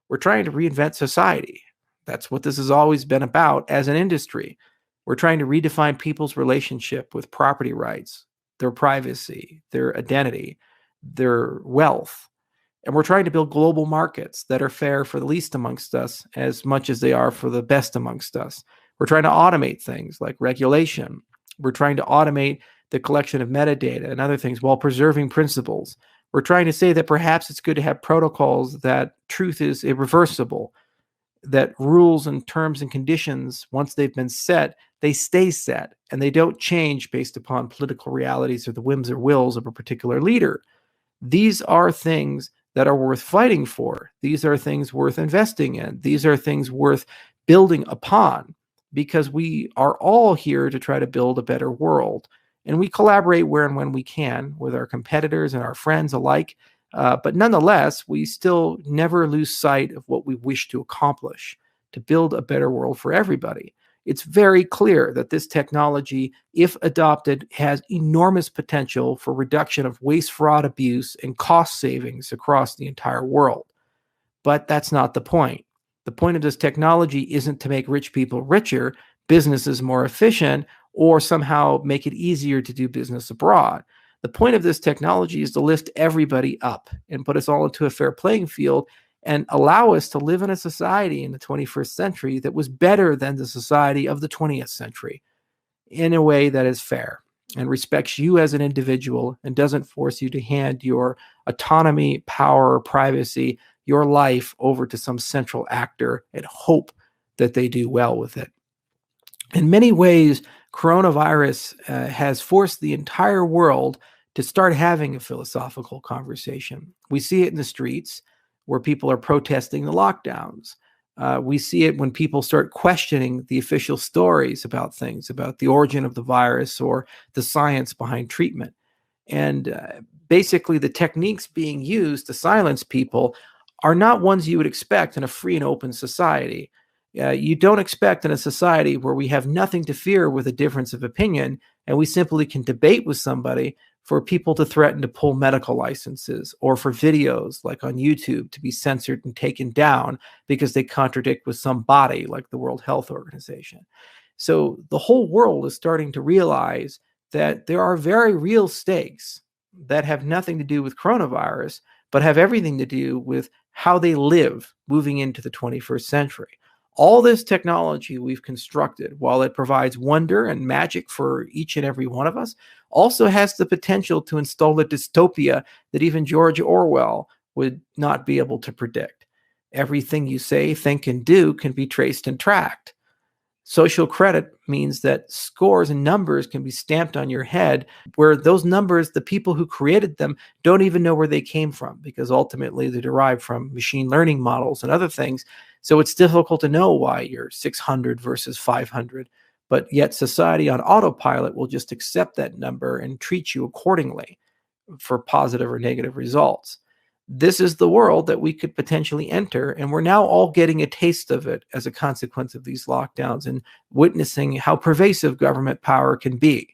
We're trying to reinvent society. That's what this has always been about as an industry. We're trying to redefine people's relationship with property rights, their privacy, their identity, their wealth. And we're trying to build global markets that are fair for the least amongst us as much as they are for the best amongst us. We're trying to automate things like regulation. We're trying to automate the collection of metadata and other things while preserving principles. We're trying to say that perhaps it's good to have protocols that truth is irreversible, that rules and terms and conditions, once they've been set, they stay set and they don't change based upon political realities or the whims or wills of a particular leader. These are things that are worth fighting for. These are things worth investing in. These are things worth building upon, because we are all here to try to build a better world. And we collaborate where and when we can with our competitors and our friends alike. But nonetheless, we still never lose sight of what we wish to accomplish, to build a better world for everybody. It's very clear that this technology, if adopted, has enormous potential for reduction of waste, fraud, abuse, and cost savings across the entire world. But that's not the point. The point of this technology isn't to make rich people richer, businesses more efficient, or somehow make it easier to do business abroad. The point of this technology is to lift everybody up and put us all into a fair playing field and allow us to live in a society in the 21st century that was better than the society of the 20th century in a way that is fair and respects you as an individual and doesn't force you to hand your autonomy, power, privacy, your life over to some central actor and hope that they do well with it. In many ways, coronavirus has forced the entire world to start having a philosophical conversation. We see it in the streets where people are protesting the lockdowns. We see it when people start questioning the official stories about things, about the origin of the virus or the science behind treatment. And basically, the techniques being used to silence people are not ones you would expect in a free and open society. You don't expect in a society where we have nothing to fear with a difference of opinion, and we simply can debate with somebody, for people to threaten to pull medical licenses, or for videos like on YouTube to be censored and taken down because they contradict with some body like the World Health Organization. So the whole world is starting to realize that there are very real stakes that have nothing to do with coronavirus, but have everything to do with how they live moving into the 21st century. All this technology we've constructed, while it provides wonder and magic for each and every one of us, also has the potential to install a dystopia that even George Orwell would not be able to predict. Everything you say, think, and do can be traced and tracked. Social credit means that scores and numbers can be stamped on your head, where those numbers, the people who created them, don't even know where they came from, because ultimately they're derived from machine learning models and other things. So it's difficult to know why you're 600 versus 500, but yet society on autopilot will just accept that number and treat you accordingly for positive or negative results. This is the world that we could potentially enter, and we're now all getting a taste of it as a consequence of these lockdowns and witnessing how pervasive government power can be.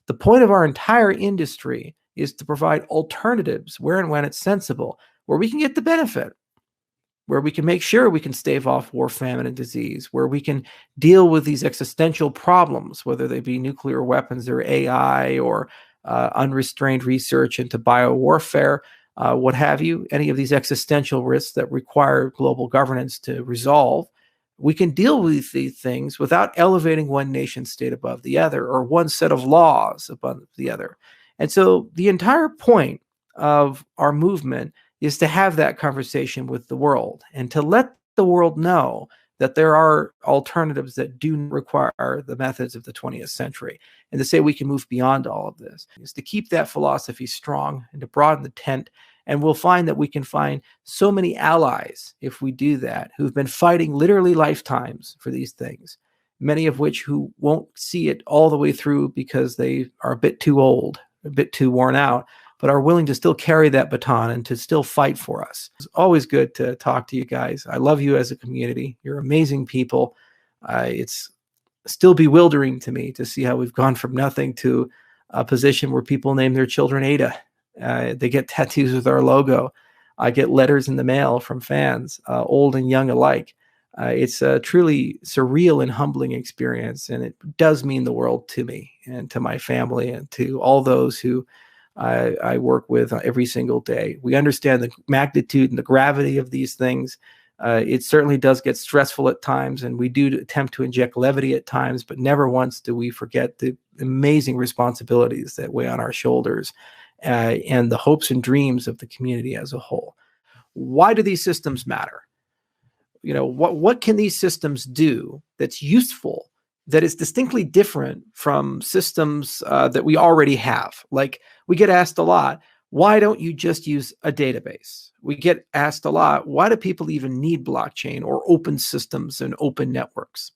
The point of our entire industry is to provide alternatives where and when it's sensible, where we can get the benefit, where we can make sure we can stave off war, famine, and disease, where we can deal with these existential problems, whether they be nuclear weapons or AI or unrestrained research into biowarfare, what have you, any of these existential risks that require global governance to resolve. We can deal with these things without elevating one nation state above the other or one set of laws above the other. And so the entire point of our movement is to have that conversation with the world and to let the world know that there are alternatives that do require the methods of the 20th century, and to say we can move beyond all of this, is to keep that philosophy strong and to broaden the tent. And we'll find that we can find so many allies if we do that, who've been fighting literally lifetimes for these things, many of which who won't see it all the way through because they are a bit too old, a bit too worn out, but are willing to still carry that baton and to still fight for us. It's always good to talk to you guys. I love you as a community. You're amazing people. It's still bewildering to me to see how we've gone from nothing to a position where people name their children Ada. They get tattoos with our logo. I get letters in the mail from fans, old and young alike. It's a truly surreal and humbling experience, and it does mean the world to me and to my family and to all those who I work with every single day. We understand the magnitude and the gravity of these things. It certainly does get stressful at times, and we do attempt to inject levity at times, but never once do we forget the amazing responsibilities that weigh on our shoulders and the hopes and dreams of the community as a whole. Why do these systems matter? What can these systems do that's useful, that is distinctly different from systems that we already have? Like, we get asked a lot, why don't you just use a database? We get asked a lot, why do people even need blockchain or open systems and open networks?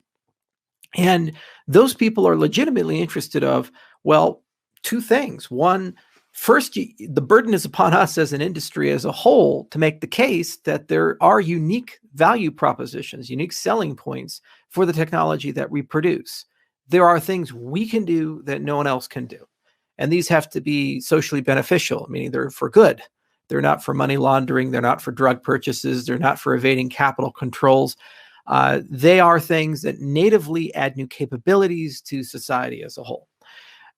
And those people are legitimately interested of, well, two things. One, first, the burden is upon us as an industry as a whole to make the case that there are unique value propositions, unique selling points for the technology that we produce. There are things we can do that no one else can do. And these have to be socially beneficial, meaning they're for good. They're not for money laundering. They're not for drug purchases. They're not for evading capital controls. They are things that natively add new capabilities to society as a whole.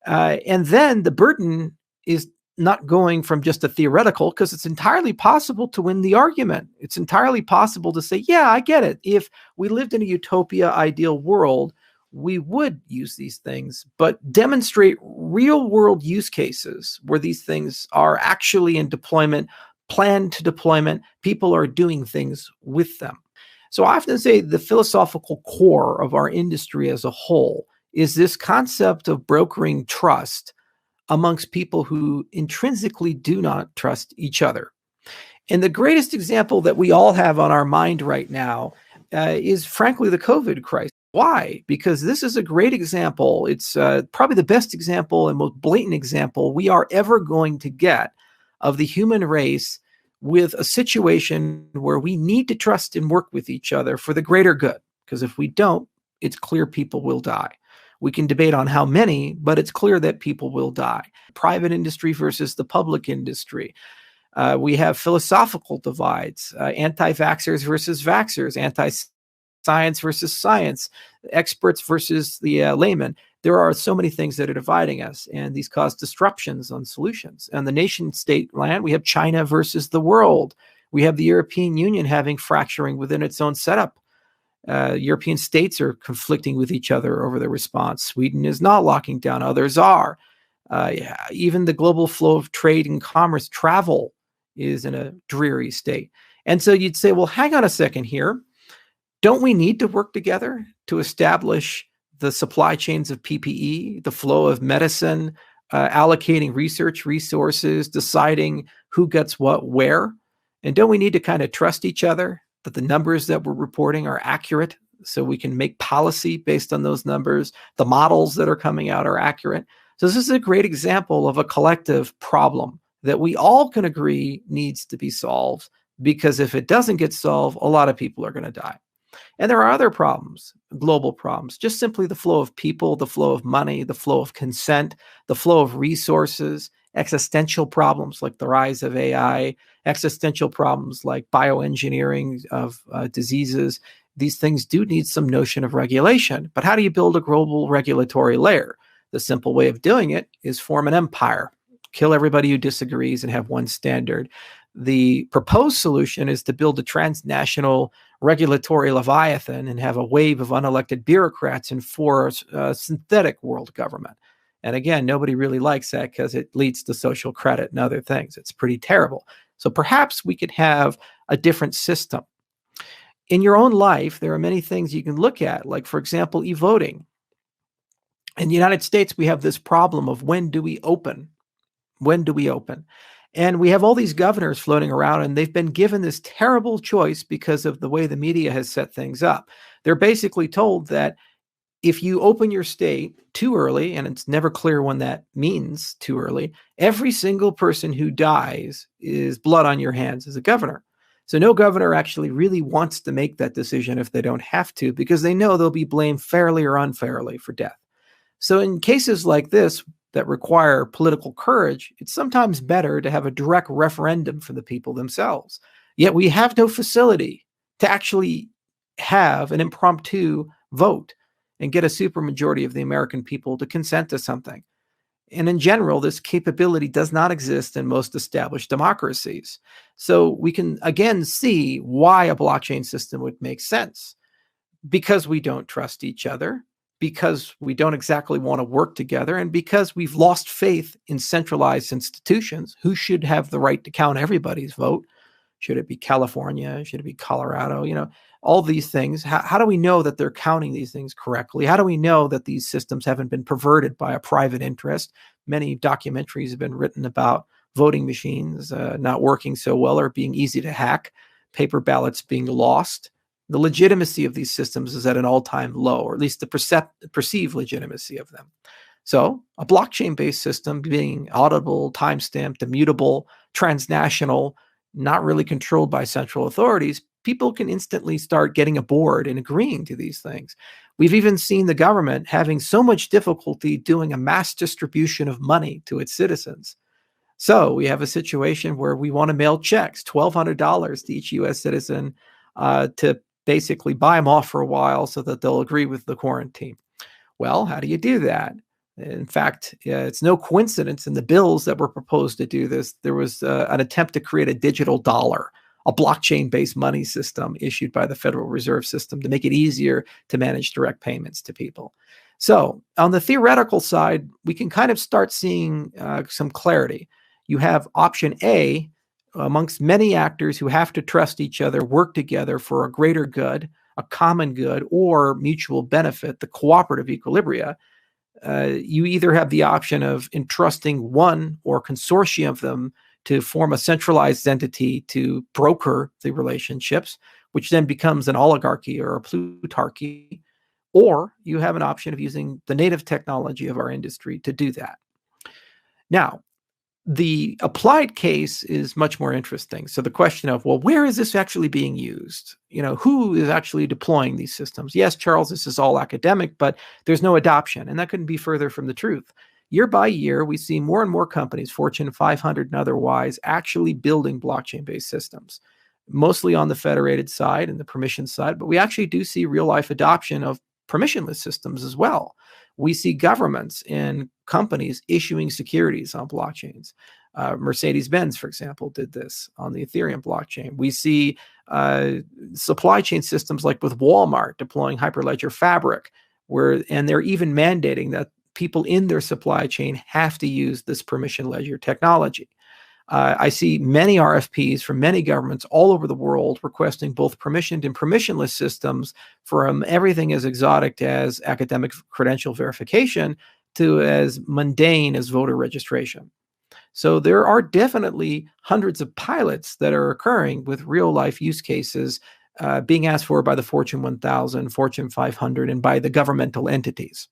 And then the burden is not going from just a theoretical, because it's entirely possible to win the argument. It's entirely possible to say, yeah, I get it. If we lived in a utopia ideal world, we would use these things, but demonstrate real world use cases where these things are actually in deployment, planned to deployment. People are doing things with them. So I often say the philosophical core of our industry as a whole is this concept of brokering trust amongst people who intrinsically do not trust each other. And the greatest example that we all have on our mind right now is, frankly, the COVID crisis. Why? Because this is a great example. It's probably the best example and most blatant example we are ever going to get of the human race with a situation where we need to trust and work with each other for the greater good. Because if we don't, it's clear people will die. We can debate on how many, but it's clear that people will die. Private industry versus the public industry. We have philosophical divides, anti-vaxxers versus vaxxers, anti-science versus science, experts versus the layman. There are so many things that are dividing us, and these cause disruptions on solutions. And the nation state land, we have China versus the world. We have the European Union having fracturing within its own setup. European states are conflicting with each other over the response. Sweden is not locking down, others are. Even the global flow of trade and commerce, travel, is in a dreary state. And so you'd say, well, hang on a second here. Don't we need to work together to establish the supply chains of PPE, the flow of medicine, allocating research resources, deciding who gets what where? And don't we need to kind of trust each other that the numbers that we're reporting are accurate so we can make policy based on those numbers? The models that are coming out are accurate. So this is a great example of a collective problem that we all can agree needs to be solved, because if it doesn't get solved, a lot of people are going to die. And there are other problems, global problems, just simply the flow of people, the flow of money, the flow of consent, the flow of resources, existential problems like the rise of AI, existential problems like bioengineering of diseases. These things do need some notion of regulation. But how do you build a global regulatory layer? The simple way of doing it is form an empire, kill everybody who disagrees and have one standard. The proposed solution is to build a transnational regulatory leviathan and have a wave of unelected bureaucrats enforce a synthetic world government. And again, nobody really likes that because it leads to social credit and other things. It's pretty terrible. So perhaps we could have a different system. In your own life, there are many things you can look at, like, for example, e-voting. In the United States, we have this problem of when do we open? When do we open? And we have all these governors floating around, and they've been given this terrible choice because of the way the media has set things up. They're basically told that if you open your state too early, and it's never clear when that means too early, every single person who dies is blood on your hands as a governor. So no governor actually really wants to make that decision if they don't have to, because they know they'll be blamed fairly or unfairly for death. So in cases like this, that require political courage, it's sometimes better to have a direct referendum from the people themselves. Yet we have no facility to actually have an impromptu vote and get a supermajority of the American people to consent to something. And in general, this capability does not exist in most established democracies. So we can again see why a blockchain system would make sense. Because we don't trust each other, because we don't exactly want to work together, and because we've lost faith in centralized institutions. Who should have the right to count everybody's vote? Should it be California? Should it be Colorado? All these things. How do we know that they're counting these things correctly? How do we know that these systems haven't been perverted by a private interest? Many documentaries have been written about voting machines not working so well or being easy to hack, paper ballots being lost. The legitimacy of these systems is at an all-time low, or at least the perceived legitimacy of them. So a blockchain-based system being auditable, time-stamped, immutable, transnational, not really controlled by central authorities, people can instantly start getting aboard and agreeing to these things. We've even seen the government having so much difficulty doing a mass distribution of money to its citizens. So we have a situation where we want to mail checks, $1,200 to each U.S. citizen to basically buy them off for a while so that they'll agree with the quarantine. Well, how do you do that? In fact, it's no coincidence in the bills that were proposed to do this, there was an attempt to create a digital dollar, a blockchain-based money system issued by the Federal Reserve System to make it easier to manage direct payments to people. So on the theoretical side, we can kind of start seeing some clarity. You have option A, amongst many actors who have to trust each other, work together for a greater good, a common good, or mutual benefit, the cooperative equilibria. You either have the option of entrusting one or consortium of them to form a centralized entity to broker the relationships, which then becomes an oligarchy or a plutarchy, or you have an option of using the native technology of our industry to do that. Now, the applied case is much more interesting. So the question of, well, where is this actually being used? Who is actually deploying these systems? Yes, Charles, this is all academic, but there's no adoption, and that couldn't be further from the truth. Year by year, we see more and more companies, Fortune 500 and otherwise, actually building blockchain-based systems, mostly on the federated side and the permission side, but we actually do see real-life adoption of permissionless systems as well. We see governments and companies issuing securities on blockchains. Mercedes-Benz, for example, did this on the Ethereum blockchain. We see supply chain systems like with Walmart deploying Hyperledger Fabric, and they're even mandating that people in their supply chain have to use this permission ledger technology. I see many RFPs from many governments all over the world requesting both permissioned and permissionless systems, from everything as exotic as academic credential verification to as mundane as voter registration. So there are definitely hundreds of pilots that are occurring with real life use cases being asked for by the Fortune 1000, Fortune 500, and by the governmental entities.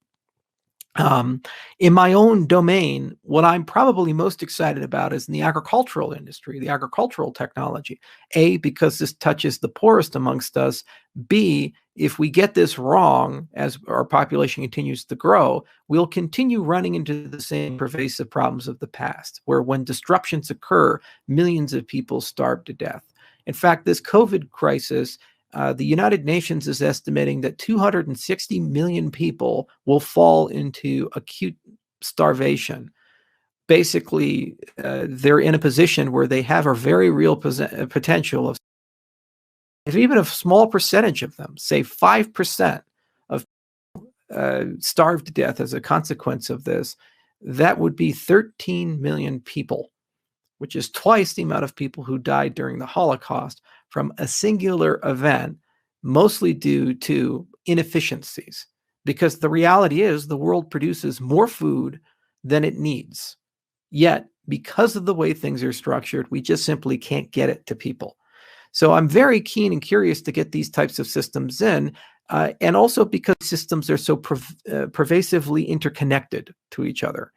In my own domain, what I'm probably most excited about is in the agricultural industry, the agricultural technology. A, because this touches the poorest amongst us. B, if we get this wrong, as our population continues to grow, we'll continue running into the same pervasive problems of the past, where when disruptions occur, millions of people starve to death. In fact, this COVID crisis, the United Nations is estimating that 260 million people will fall into acute starvation. Basically, they're in a position where they have a very real potential of, if even a small percentage of them, say 5% of starved to death as a consequence of this, that would be 13 million people, which is twice the amount of people who died during the Holocaust from a singular event, mostly due to inefficiencies. Because the reality is the world produces more food than it needs. Yet, because of the way things are structured, we just simply can't get it to people. So I'm very keen and curious to get these types of systems in, and also because systems are so pervasively interconnected to each other.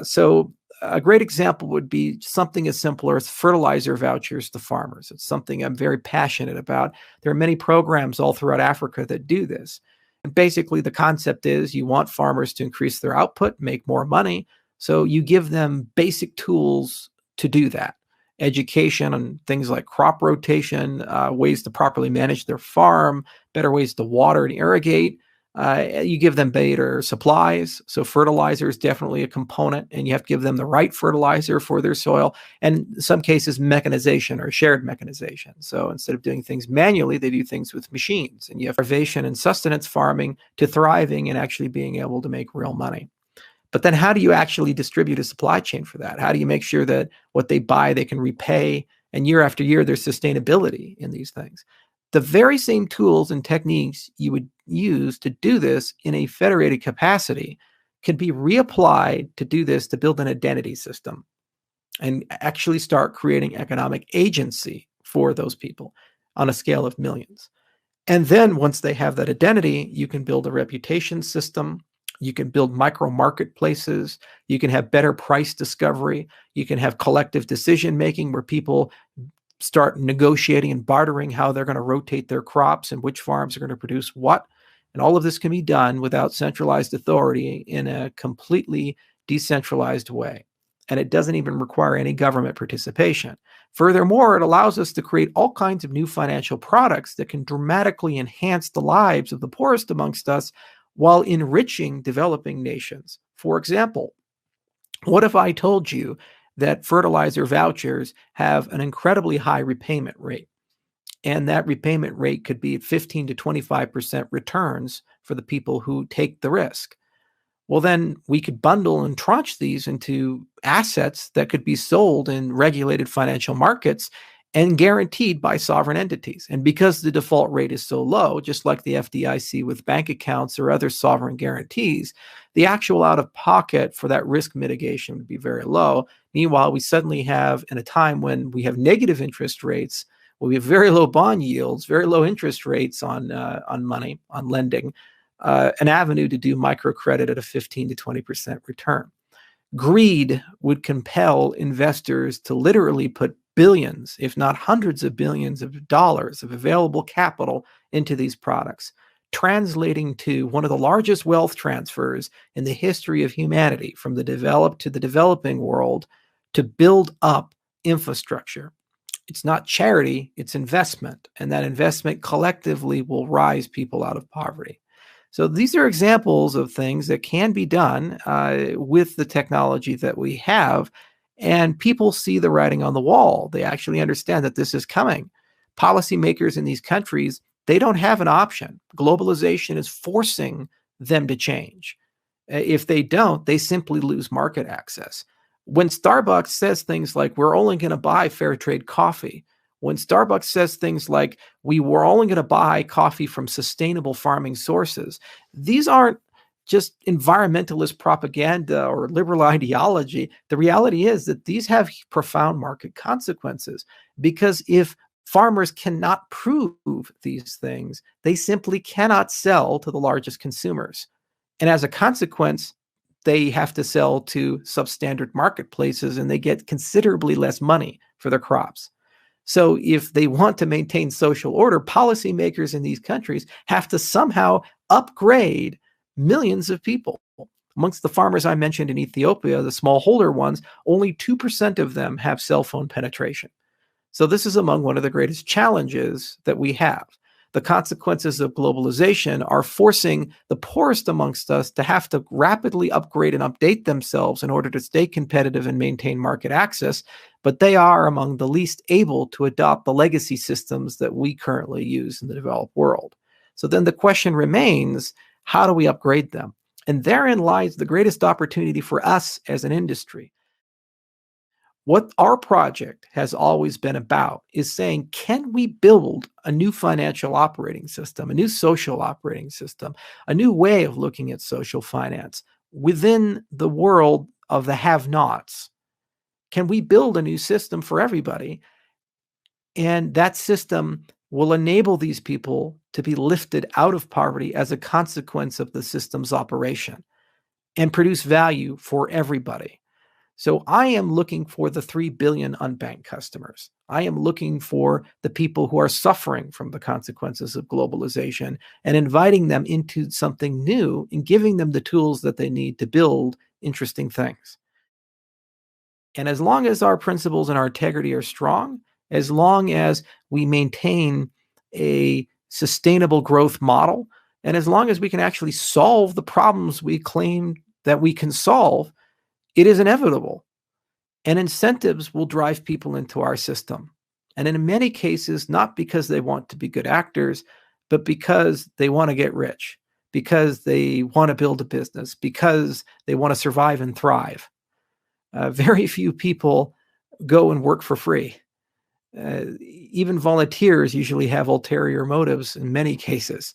So a great example would be something as simple as fertilizer vouchers to farmers. It's something I'm very passionate about. There are many programs all throughout Africa that do this. And basically the concept is you want farmers to increase their output, make more money, So you give them basic tools to do that. Education on things like crop rotation, ways to properly manage their farm, better ways to water and irrigate. You give them better supplies. So fertilizer is definitely a component, and you have to give them the right fertilizer for their soil. And in some cases, mechanization or shared mechanization. So instead of doing things manually, they do things with machines. And you have starvation and sustenance farming to thriving and actually being able to make real money. But then how do you actually distribute a supply chain for that? How do you make sure that what they buy, they can repay, and year after year, there's sustainability in these things? The very same tools and techniques you would use to do this in a federated capacity can be reapplied to do this, to build an identity system and actually start creating economic agency for those people on a scale of millions. And then once they have that identity, you can build a reputation system. You can build micro marketplaces. You can have better price discovery. You can have collective decision making where people start negotiating and bartering how they're going to rotate their crops and which farms are going to produce what. And all of this can be done without centralized authority in a completely decentralized way. And it doesn't even require any government participation. Furthermore, it allows us to create all kinds of new financial products that can dramatically enhance the lives of the poorest amongst us while enriching developing nations. For example, what if I told you that fertilizer vouchers have an incredibly high repayment rate, and that repayment rate could be 15 to 25% returns for the people who take the risk? Well, then we could bundle and tranche these into assets that could be sold in regulated financial markets and guaranteed by sovereign entities. And because the default rate is so low, just like the FDIC with bank accounts or other sovereign guarantees, the actual out-of-pocket for that risk mitigation would be very low. Meanwhile, we suddenly have, in a time when we have negative interest rates, when we have very low bond yields, very low interest rates on money, on lending, an avenue to do microcredit at a 15 to 20% return. Greed would compel investors to literally put billions, if not hundreds of billions of dollars of available capital into these products, translating to one of the largest wealth transfers in the history of humanity from the developed to the developing world to build up infrastructure. It's not charity, it's investment, and that investment collectively will rise people out of poverty. So these are examples of things that can be done with the technology that we have, and people see the writing on the wall. They actually understand that this is coming. Policymakers in these countries, they don't have an option. Globalization is forcing them to change. If they don't, they simply lose market access. When Starbucks says things like, we're only going to buy fair trade coffee, when Starbucks says things like, we were only going to buy coffee from sustainable farming sources, these aren't just environmentalist propaganda or liberal ideology. The reality is that these have profound market consequences, because if farmers cannot prove these things, they simply cannot sell to the largest consumers. And as a consequence, they have to sell to substandard marketplaces, and they get considerably less money for their crops. So if they want to maintain social order, policymakers in these countries have to somehow upgrade millions of people. Amongst the farmers I mentioned in Ethiopia, the smallholder ones, only 2% of them have cell phone penetration. So this is among one of the greatest challenges that we have. The consequences of globalization are forcing the poorest amongst us to have to rapidly upgrade and update themselves in order to stay competitive and maintain market access, but they are among the least able to adopt the legacy systems that we currently use in the developed world. So then the question remains, how do we upgrade them? And therein lies the greatest opportunity for us as an industry. What our project has always been about is saying, can we build a new financial operating system, a new social operating system, a new way of looking at social finance within the world of the have-nots? Can we build a new system for everybody? And that system will enable these people to be lifted out of poverty as a consequence of the system's operation and produce value for everybody. So I am looking for the 3 billion unbanked customers. I am looking for the people who are suffering from the consequences of globalization and inviting them into something new and giving them the tools that they need to build interesting things. And as long as our principles and our integrity are strong, as long as we maintain a sustainable growth model, and as long as we can actually solve the problems we claim that we can solve, it is inevitable. And incentives will drive people into our system. And in many cases, not because they want to be good actors, but because they want to get rich, because they want to build a business, because they want to survive and thrive. Very few people go and work for free. Even volunteers usually have ulterior motives in many cases,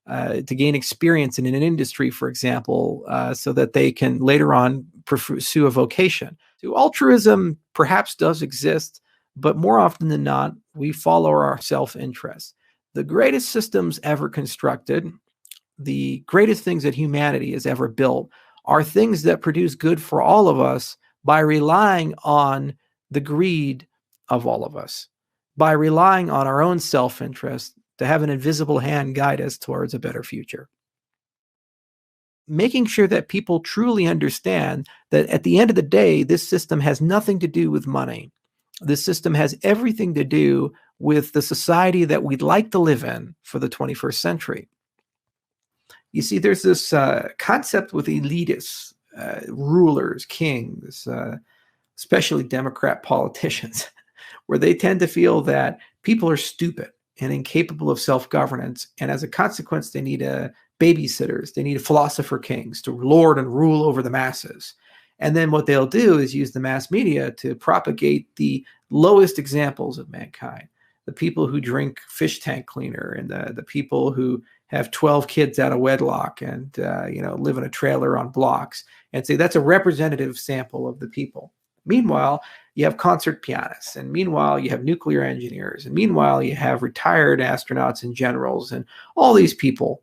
to gain experience in an industry, for example, so that they can later on pursue a vocation. So altruism perhaps does exist, but more often than not, we follow our self-interest. The greatest systems ever constructed, the greatest things that humanity has ever built, are things that produce good for all of us by relying on the greed of all of us, by relying on our own self-interest to have an invisible hand guide us towards a better future. Making sure that people truly understand that at the end of the day, this system has nothing to do with money. This system has everything to do with the society that we'd like to live in for the 21st century. You see, there's this concept with elitists, rulers, kings, especially Democrat politicians, where they tend to feel that people are stupid and incapable of self-governance. And as a consequence, they need babysitters, they need philosopher kings to lord and rule over the masses. And then what they'll do is use the mass media to propagate the lowest examples of mankind. The people who drink fish tank cleaner, and the people who have 12 kids out of wedlock and live in a trailer on blocks, and say that's a representative sample of the people. Meanwhile, you have concert pianists, and meanwhile, you have nuclear engineers, and meanwhile, you have retired astronauts and generals, and all these people,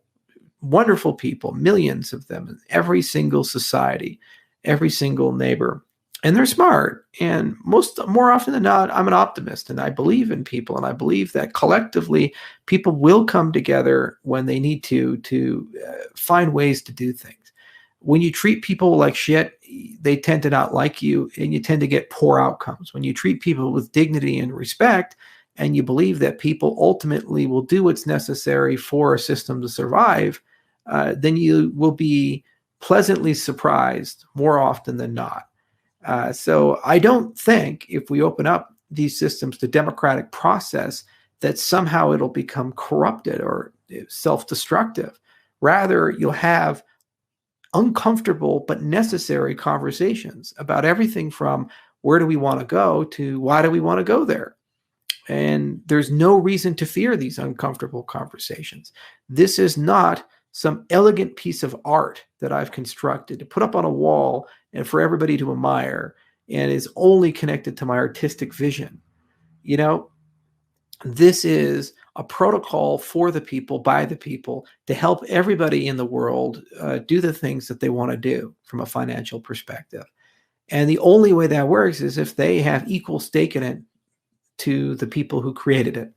wonderful people, millions of them in every single society, every single neighbor. And they're smart. And more often than not, I'm an optimist, and I believe in people, and I believe that collectively people will come together when they need to find ways to do things. When you treat people like shit, they tend to not like you, and you tend to get poor outcomes. When you treat people with dignity and respect, and you believe that people ultimately will do what's necessary for a system to survive, then you will be pleasantly surprised more often than not. So I don't think if we open up these systems to democratic process that somehow it'll become corrupted or self-destructive. Rather, you'll have uncomfortable but necessary conversations about everything from where do we want to go to why do we want to go there. And there's no reason to fear these uncomfortable conversations. This is not some elegant piece of art that I've constructed to put up on a wall and for everybody to admire, and is only connected to my artistic vision. This is a protocol for the people, by the people, to help everybody in the world do the things that they want to do from a financial perspective. And the only way that works is if they have equal stake in it to the people who created it,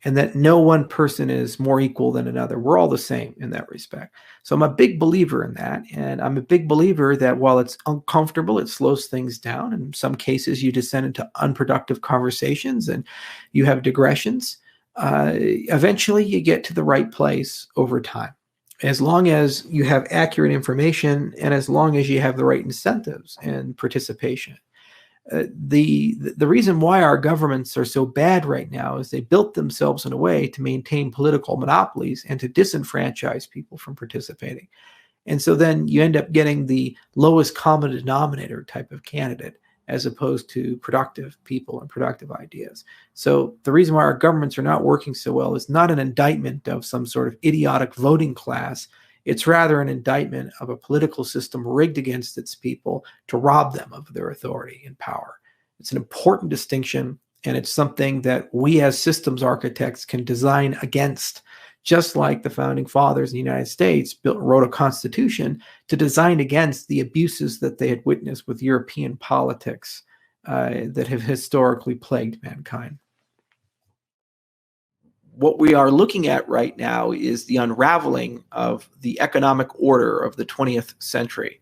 and that no one person is more equal than another. We're all the same in that respect. So I'm a big believer in that. And I'm a big believer that while it's uncomfortable, it slows things down. In some cases, you descend into unproductive conversations and you have digressions. Eventually, you get to the right place over time. As long as you have accurate information and as long as you have the right incentives and participation. The reason why our governments are so bad right now is they built themselves in a way to maintain political monopolies and to disenfranchise people from participating. And so then you end up getting the lowest common denominator type of candidate as opposed to productive people and productive ideas. So the reason why our governments are not working so well is not an indictment of some sort of idiotic voting class. It's rather an indictment of a political system rigged against its people to rob them of their authority and power. It's an important distinction, and it's something that we as systems architects can design against, just like the founding fathers in the United States wrote a constitution to design against the abuses that they had witnessed with European politics that have historically plagued mankind. What we are looking at right now is the unraveling of the economic order of the 20th century.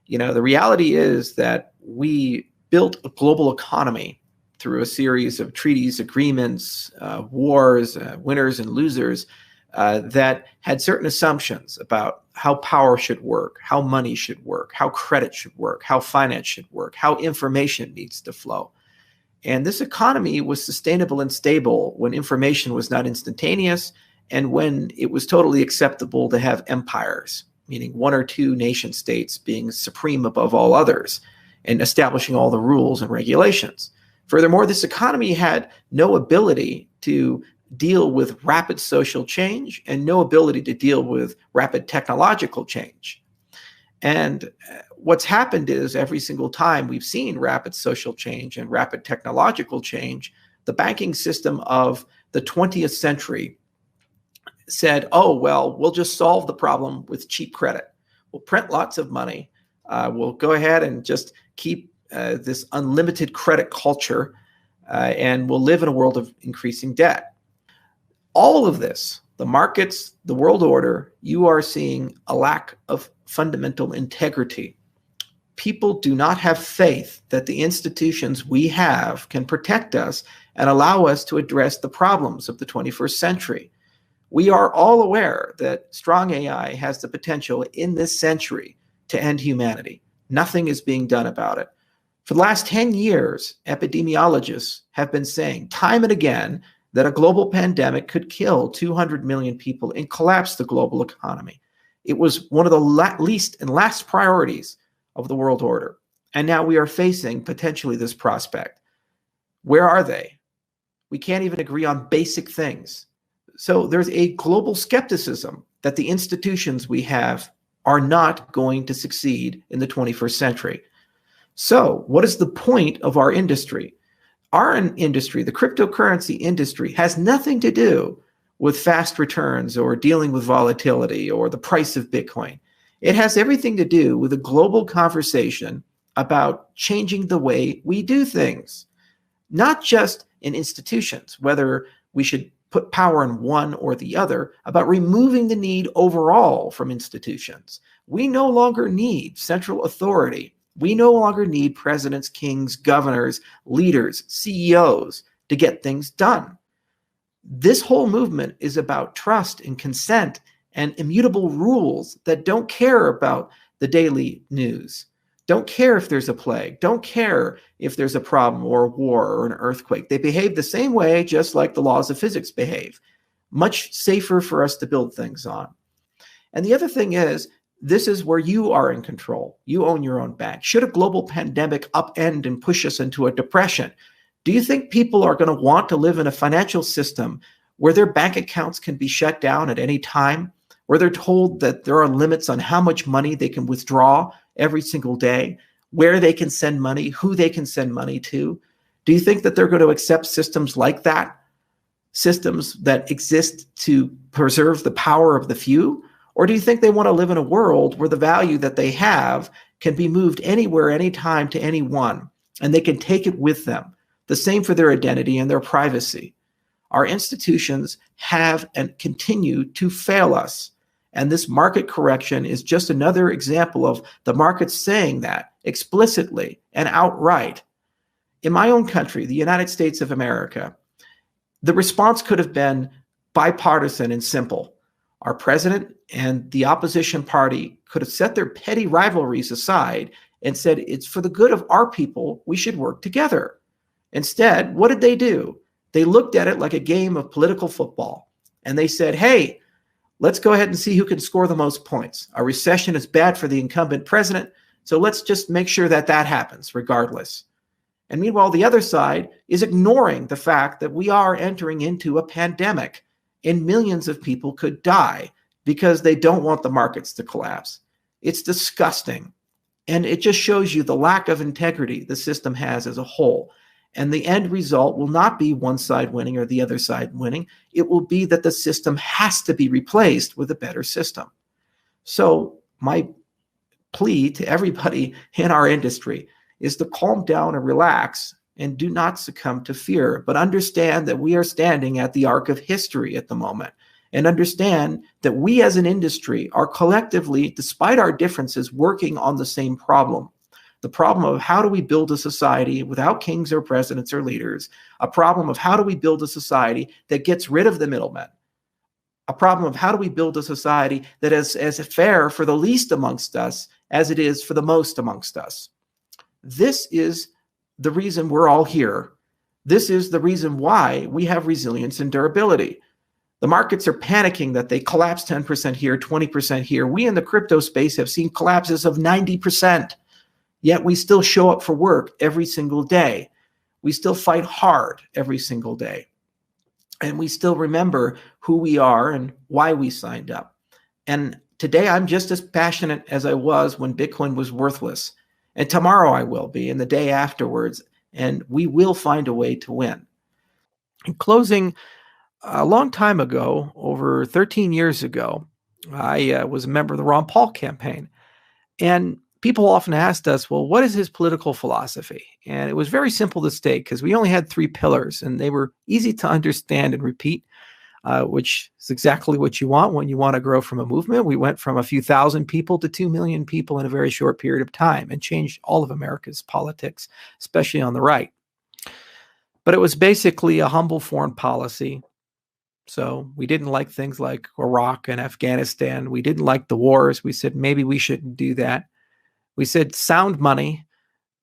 The reality is that we built a global economy through a series of treaties, agreements, wars, winners and losers, that had certain assumptions about how power should work, how money should work, how credit should work, how finance should work, how information needs to flow. And this economy was sustainable and stable when information was not instantaneous and when it was totally acceptable to have empires, meaning one or two nation states being supreme above all others and establishing all the rules and regulations. Furthermore, this economy had no ability to deal with rapid social change and no ability to deal with rapid technological change. And what's happened is every single time we've seen rapid social change and rapid technological change, the banking system of the 20th century said, oh, well, we'll just solve the problem with cheap credit. We'll print lots of money. We'll go ahead and just keep this unlimited credit culture, and we'll live in a world of increasing debt. All of this, the markets, the world order, you are seeing a lack of fundamental integrity. People do not have faith that the institutions we have can protect us and allow us to address the problems of the 21st century. We are all aware that strong AI has the potential in this century to end humanity. Nothing is being done about it. For the last 10 years, epidemiologists have been saying time and again that a global pandemic could kill 200 million people and collapse the global economy. It was one of the least and last priorities of the world order. And now we are facing potentially this prospect. Where are they? We can't even agree on basic things. So there's a global skepticism that the institutions we have are not going to succeed in the 21st century. So what is the point of our industry? Our industry, the cryptocurrency industry, has nothing to do with fast returns or dealing with volatility or the price of Bitcoin. It has everything to do with a global conversation about changing the way we do things, not just in institutions, whether we should put power in one or the other, about removing the need overall from institutions. We no longer need central authority. We no longer need presidents, kings, governors, leaders, CEOs to get things done. This whole movement is about trust and consent and immutable rules that don't care about the daily news, don't care if there's a plague, don't care if there's a problem or a war or an earthquake. They behave the same way, just like the laws of physics behave. Much safer for us to build things on. And the other thing is, this is where you are in control. You own your own bank. Should a global pandemic upend and push us into a depression, do you think people are going to want to live in a financial system where their bank accounts can be shut down at any time, where they're told that there are limits on how much money they can withdraw every single day, where they can send money, who they can send money to? Do you think that they're going to accept systems like that? Systems that exist to preserve the power of the few? Or do you think they want to live in a world where the value that they have can be moved anywhere, anytime to anyone, and they can take it with them? The same for their identity and their privacy. Our institutions have and continue to fail us. And this market correction is just another example of the markets saying that explicitly and outright. In my own country, the United States of America, the response could have been bipartisan and simple. Our president and the opposition party could have set their petty rivalries aside and said, it's for the good of our people, we should work together. Instead, what did they do? They looked at it like a game of political football. And they said, hey, let's go ahead and see who can score the most points. A recession is bad for the incumbent president, so let's just make sure that that happens regardless. And meanwhile, the other side is ignoring the fact that we are entering into a pandemic and millions of people could die because they don't want the markets to collapse. It's disgusting. And it just shows you the lack of integrity the system has as a whole. And the end result will not be one side winning or the other side winning. It will be that the system has to be replaced with a better system. So my plea to everybody in our industry is to calm down and relax and do not succumb to fear, but understand that we are standing at the arc of history at the moment, and understand that we as an industry are collectively, despite our differences, working on the same problem. the problem of how do we build a society without kings or presidents or leaders, a problem of how do we build a society that gets rid of the middlemen, a problem of how do we build a society that is as fair for the least amongst us as it is for the most amongst us. This is the reason we're all here. This is the reason why we have resilience and durability. The markets are panicking that they collapse 10% here, 20% here. We in the crypto space have seen collapses of 90%, yet we still show up for work every single day. We still fight hard every single day. And we still remember who we are and why we signed up. And today I'm just as passionate as I was when Bitcoin was worthless. And tomorrow I will be, and the day afterwards, and we will find a way to win. In closing, a long time ago, over 13 years ago, I was a member of the Ron Paul campaign. And people often asked us, well, what is his political philosophy? And it was very simple to state because we only had 3 pillars and they were easy to understand and repeat, which is exactly what you want when you want to grow from a movement. We went from a few thousand people to 2 million people in a very short period of time and changed all of America's politics, especially on the right. But it was basically a humble foreign policy. So we didn't like things like Iraq and Afghanistan. We didn't like the wars. We said, maybe we shouldn't do that. We said sound money.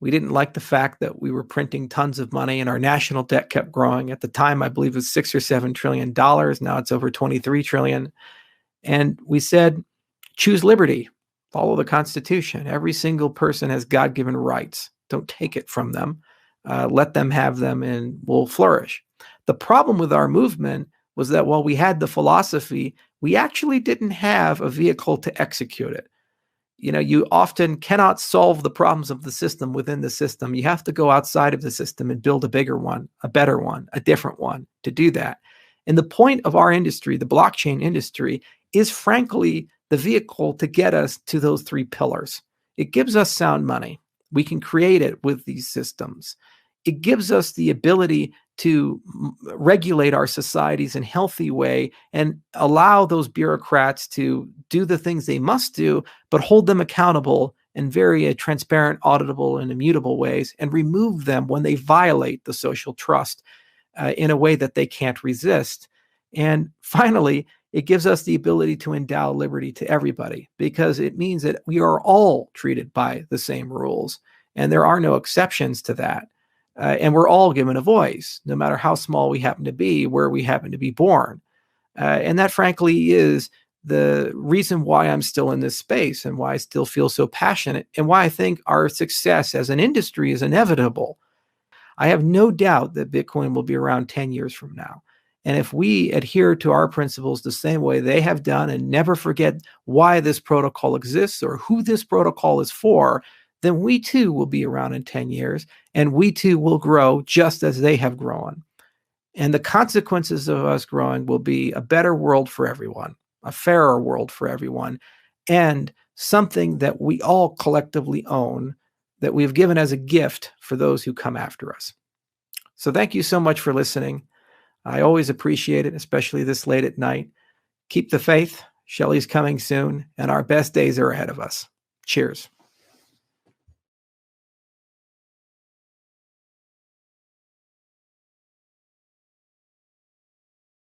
We didn't like the fact that we were printing tons of money and our national debt kept growing. At the time, I believe it was $6 or $7 trillion. Now it's over 23 trillion. And we said, choose liberty, follow the Constitution. Every single person has God-given rights. Don't take it from them. Let them have them and we'll flourish. The problem with our movement was that while we had the philosophy, we actually didn't have a vehicle to execute it. You know, you often cannot solve the problems of the system within the system. You have to go outside of the system and build a bigger one, a better one, a different one to do that. And the point of our industry, the blockchain industry, is frankly the vehicle to get us to those 3 pillars. It gives us sound money. We can create it with these systems. It gives us the ability to regulate our societies in a healthy way and allow those bureaucrats to do the things they must do, but hold them accountable in very transparent, auditable, and immutable ways, and remove them when they violate the social trust in a way that they can't resist. And finally, it gives us the ability to endow liberty to everybody, because it means that we are all treated by the same rules, and there are no exceptions to that. And we're all given a voice, no matter how small we happen to be, where we happen to be born. And that, frankly, is the reason why I'm still in this space and why I still feel so passionate and why I think our success as an industry is inevitable. I have no doubt that Bitcoin will be around 10 years from now. And if we adhere to our principles the same way they have done and never forget why this protocol exists or who this protocol is for, then we too will be around in 10 years and we too will grow just as they have grown. And the consequences of us growing will be a better world for everyone, a fairer world for everyone, and something that we all collectively own that we've given as a gift for those who come after us. So thank you so much for listening. I always appreciate it, especially this late at night. Keep the faith. Shelley's coming soon, and our best days are ahead of us. Cheers.